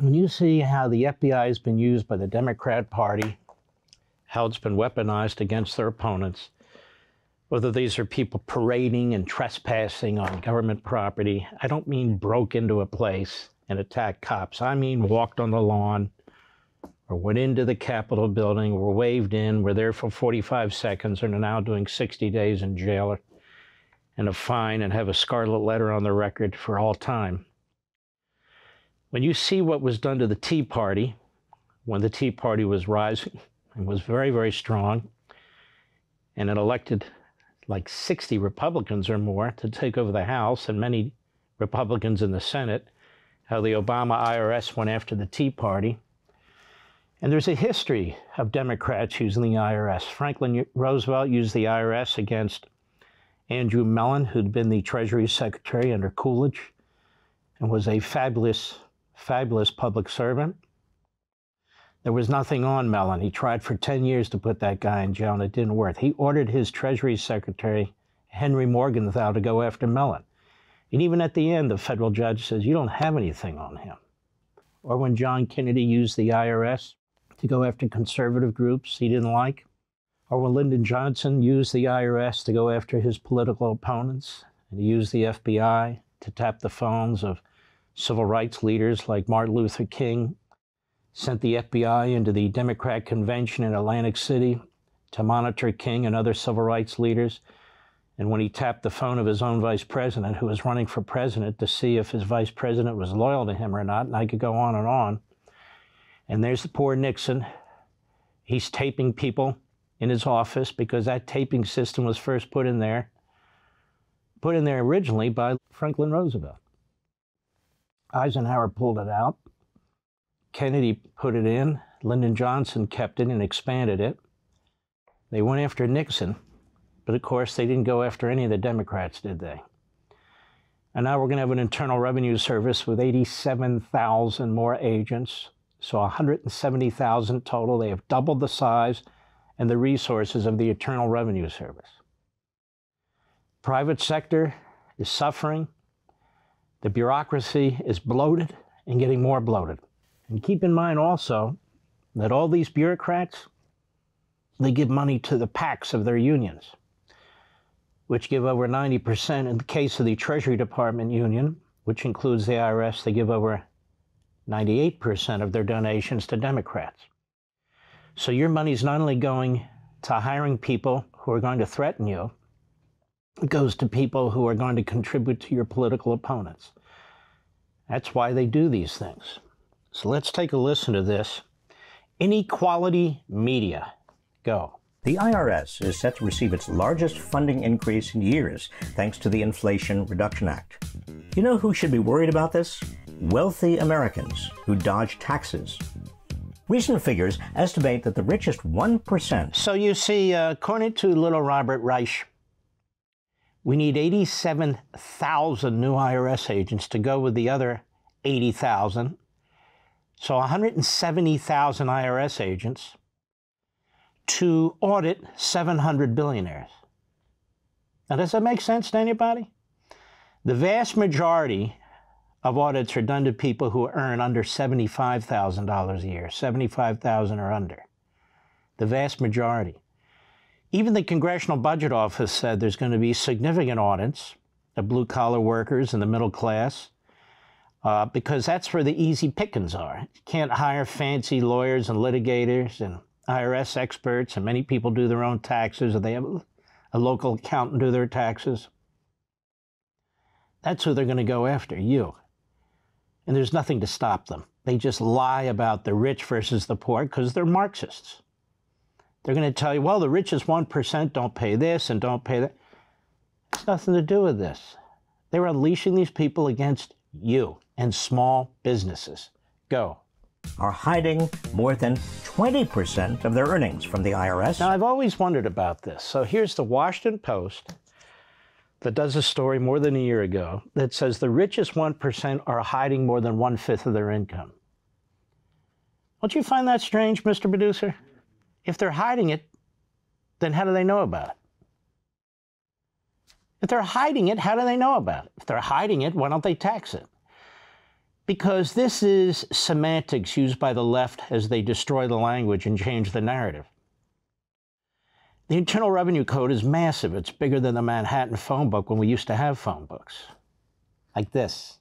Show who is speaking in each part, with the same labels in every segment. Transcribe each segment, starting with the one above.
Speaker 1: when you see how the FBI has been used by the Democrat Party, how it's been weaponized against their opponents, whether these are people parading and trespassing on government property. I don't mean broke into a place and attacked cops. I mean walked on the lawn or went into the Capitol building, were waved in, were there for 45 seconds, and are now doing 60 days in jail and a fine and have a scarlet letter on the record for all time. When you see what was done to the Tea Party, when the Tea Party was rising and was very, very strong, and it elected like 60 Republicans or more to take over the House and many Republicans in the Senate, how the Obama IRS went after the Tea Party. And there's a history of Democrats using the IRS. Franklin Roosevelt used the IRS against Andrew Mellon, who'd been the Treasury Secretary under Coolidge and was a fabulous, fabulous public servant. There was nothing on Mellon. He tried for 10 years to put that guy in jail, and it didn't work. He ordered his Treasury Secretary, Henry Morgenthau, to go after Mellon. And even at the end, the federal judge says, you don't have anything on him. Or when John Kennedy used the IRS to go after conservative groups he didn't like, or when Lyndon Johnson used the IRS to go after his political opponents, and he used the FBI to tap the phones of civil rights leaders like Martin Luther King, sent the FBI into the Democrat convention in Atlantic City to monitor King and other civil rights leaders. And when he tapped the phone of his own vice president, who was running for president, to see if his vice president was loyal to him or not, and I could go on. And there's the poor Nixon. He's taping people in his office because that taping system was first put in there originally by Franklin Roosevelt. Eisenhower pulled it out. Kennedy put it in. Lyndon Johnson kept it and expanded it. They went after Nixon, but of course they didn't go after any of the Democrats, did they? And now we're going to have an Internal Revenue Service with 87,000 more agents. So 170,000 total. They have doubled the size and the resources of the Internal Revenue Service. Private sector is suffering. The bureaucracy is bloated and getting more bloated. And keep in mind also that all these bureaucrats, they give money to the PACs of their unions, which give over 90%. In the case of the Treasury Department union, which includes the IRS, they give over 98% of their donations to Democrats. So your money's not only going to hiring people who are going to threaten you, it goes to people who are going to contribute to your political opponents. That's why they do these things. So let's take a listen to this. Inequality media. Go.
Speaker 2: The IRS is set to receive its largest funding increase in years thanks to the Inflation Reduction Act. You know who should be worried about this? Wealthy Americans who dodge taxes. Recent figures estimate that the richest 1%.
Speaker 1: So you see, according to little Robert Reich, we need 87,000 new IRS agents to go with the other 80,000. So 170,000 IRS agents to audit 700 billionaires. Now, does that make sense to anybody? The vast majority of audits are done to people who earn under $75,000 a year, $75,000 or under. The vast majority. Even the Congressional Budget Office said there's going to be significant audits of blue-collar workers and the middle class because that's where the easy pickings are. You can't hire fancy lawyers and litigators and IRS experts, and many people do their own taxes, or they have a local accountant do their taxes. That's who they're going to go after, you. And there's nothing to stop them. They just lie about the rich versus the poor because they're Marxists. They're going to tell you, well, the richest 1% don't pay this and don't pay that. It's nothing to do with this. They're unleashing these people against you and small businesses. Go.
Speaker 2: Are hiding more than 20% of their earnings from the IRS.
Speaker 1: Now, I've always wondered about this. So here's the Washington Post that does a story more than a year ago that says the richest 1% are hiding more than 1/5 of their income. Don't you find that strange, Mr. Producer? If they're hiding it, then how do they know about it? If they're hiding it, how do they know about it? If they're hiding it, why don't they tax it? Because this is semantics used by the left as they destroy the language and change the narrative. The Internal Revenue Code is massive. It's bigger than the Manhattan phone book when we used to have phone books. Like this.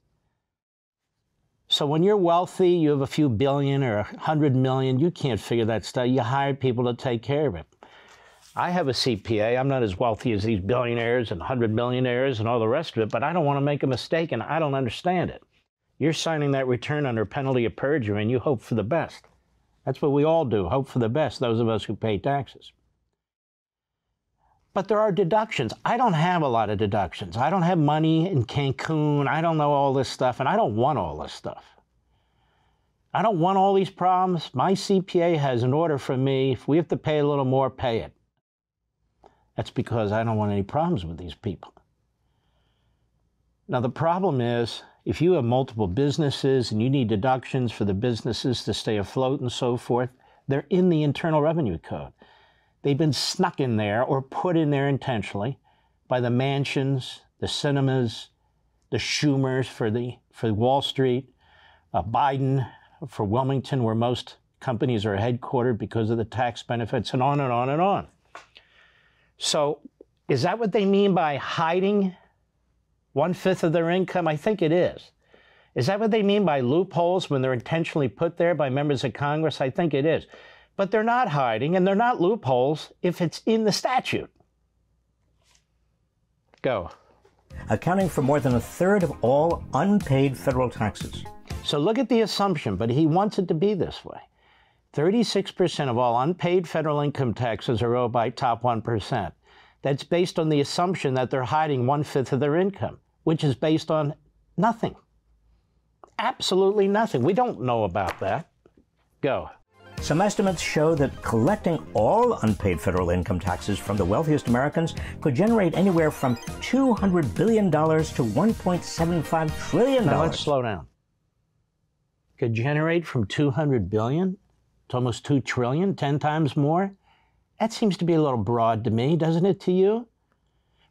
Speaker 1: So when you're wealthy, you have a few billion or 100 million, you can't figure that stuff. You hire people to take care of it. I have a CPA. I'm not as wealthy as these billionaires and 100 millionaires and all the rest of it, but I don't want to make a mistake and I don't understand it. You're signing that return under penalty of perjury and you hope for the best. That's what we all do, hope for the best, those of us who pay taxes. But there are deductions. I don't have a lot of deductions. I don't have money in Cancun. I don't know all this stuff, and I don't want all this stuff. I don't want all these problems. My CPA has an order from me. If we have to pay a little more, pay it. That's because I don't want any problems with these people. Now, the problem is, if you have multiple businesses and you need deductions for the businesses to stay afloat and so forth, they're in the Internal Revenue Code. They've been snuck in there or put in there intentionally by the mansions, the cinemas, the Schumers for Wall Street, Biden for Wilmington, where most companies are headquartered because of the tax benefits, and on and on and on. So is that what they mean by hiding 1/5 of their income? I think it is. Is that what they mean by loopholes when they're intentionally put there by members of Congress? I think it is. But they're not hiding, and they're not loopholes if it's in the statute. Go.
Speaker 2: Accounting for more than 1/3 of all unpaid federal taxes.
Speaker 1: So look at the assumption, but he wants it to be this way. 36% of all unpaid federal income taxes are owed by top 1%. That's based on the assumption that they're hiding 1/5 of their income, which is based on nothing. Absolutely nothing. We don't know about that. Go.
Speaker 2: Some estimates show that collecting all unpaid federal income taxes from the wealthiest Americans could generate anywhere from $200 billion to $1.75 trillion.
Speaker 1: Now let's slow down. Could generate from 200 billion to almost 2 trillion, 10 times more? That seems to be a little broad to me, doesn't it to you?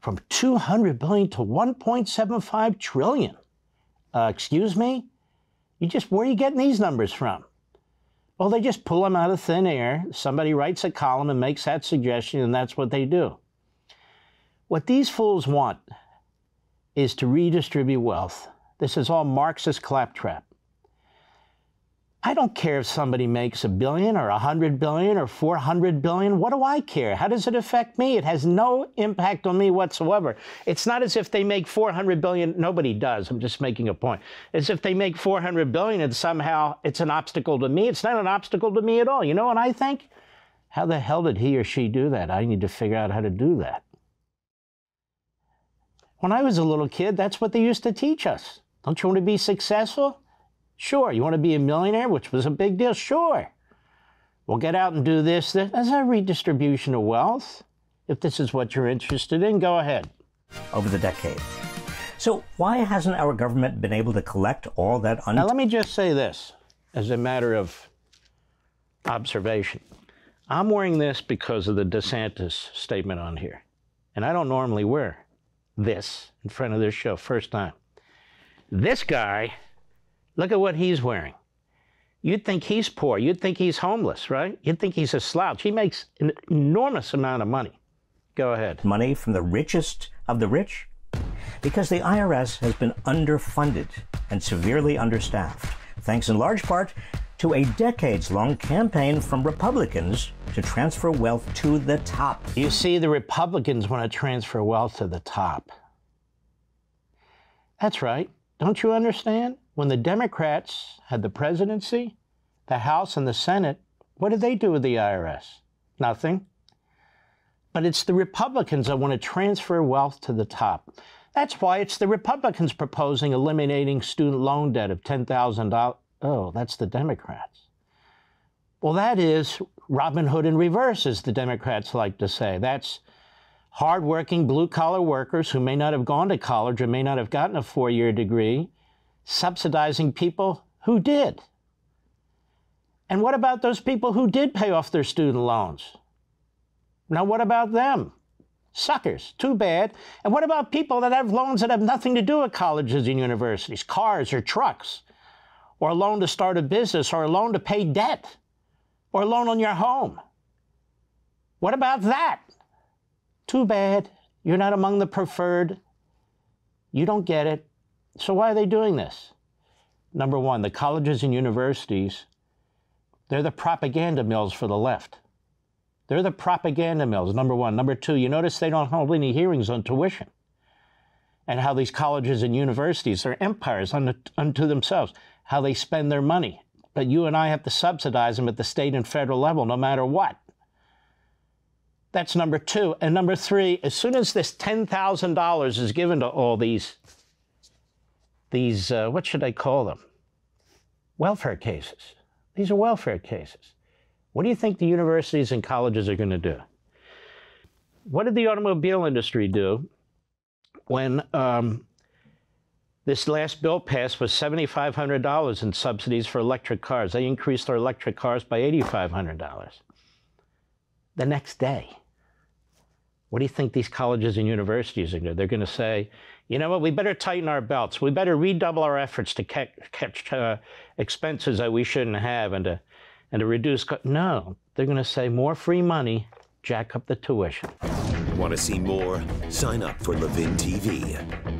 Speaker 1: From 200 billion to 1.75 trillion. Excuse me? Where are you getting these numbers from? Well, they just pull them out of thin air. Somebody writes a column and makes that suggestion, and that's what they do. What these fools want is to redistribute wealth. This is all Marxist claptrap. I don't care if somebody makes $1 billion or $100 billion or $400 billion. What do I care? How does it affect me? It has no impact on me whatsoever. It's not as if they make $400 billion. Nobody does. I'm just making a point. As if they make $400 billion and somehow it's an obstacle to me. It's not an obstacle to me at all. You know what I think? How the hell did he or she do that? I need to figure out how to do that. When I was a little kid, that's what they used to teach us. Don't you want to be successful? Sure. You want to be a millionaire, which was a big deal? Sure. Well, get out and do this. That's a redistribution of wealth. If this is what you're interested in, go ahead.
Speaker 2: Over the decade. So why hasn't our government been able to collect all that?
Speaker 1: Now, let me just say this as a matter of observation. I'm wearing this because of the DeSantis statement on here. And I don't normally wear this in front of this show, first time. This guy... Look at what he's wearing. You'd think he's poor. You'd think he's homeless, right? You'd think he's a slouch. He makes an enormous amount of money. Go ahead.
Speaker 2: Money from the richest of the rich? Because the IRS has been underfunded and severely understaffed, thanks in large part to a decades-long campaign from Republicans to transfer wealth to the top.
Speaker 1: You see, the Republicans want to transfer wealth to the top. That's right. Don't you understand? When the Democrats had the presidency, the House, and the Senate, what did they do with the IRS? Nothing. But it's the Republicans that want to transfer wealth to the top. That's why it's the Republicans proposing eliminating student loan debt of $10,000. Oh, that's the Democrats. Well, that is Robin Hood in reverse, as the Democrats like to say. That's hardworking blue-collar workers who may not have gone to college or may not have gotten a 4-year degree, subsidizing people who did. And what about those people who did pay off their student loans? Now, what about them? Suckers. Too bad. And what about people that have loans that have nothing to do with colleges and universities, cars or trucks? or a loan to start a business, or a loan to pay debt, or a loan on your home. What about that? Too bad. You're not among the preferred. You don't get it. So why are they doing this? Number one, the colleges and universities, they're the propaganda mills for the left. They're the propaganda mills, number one. Number two, you notice they don't hold any hearings on tuition and how these colleges and universities are empires unto themselves, how they spend their money. But you and I have to subsidize them at the state and federal level, no matter what. That's number two. And number three, as soon as this $10,000 is given to all these, what should I call them? Welfare cases. These are welfare cases. What do you think the universities and colleges are going to do? What did the automobile industry do when this last bill passed was $7,500 in subsidies for electric cars? They increased their electric cars by $8,500. The next day, what do you think these colleges and universities are going to do? They're going to say, you know what, we better tighten our belts. We better redouble our efforts to catch expenses that we shouldn't have and to reduce. No, they're going to say more free money, jack up the tuition.
Speaker 3: Want to see more? Sign up for LevinTV.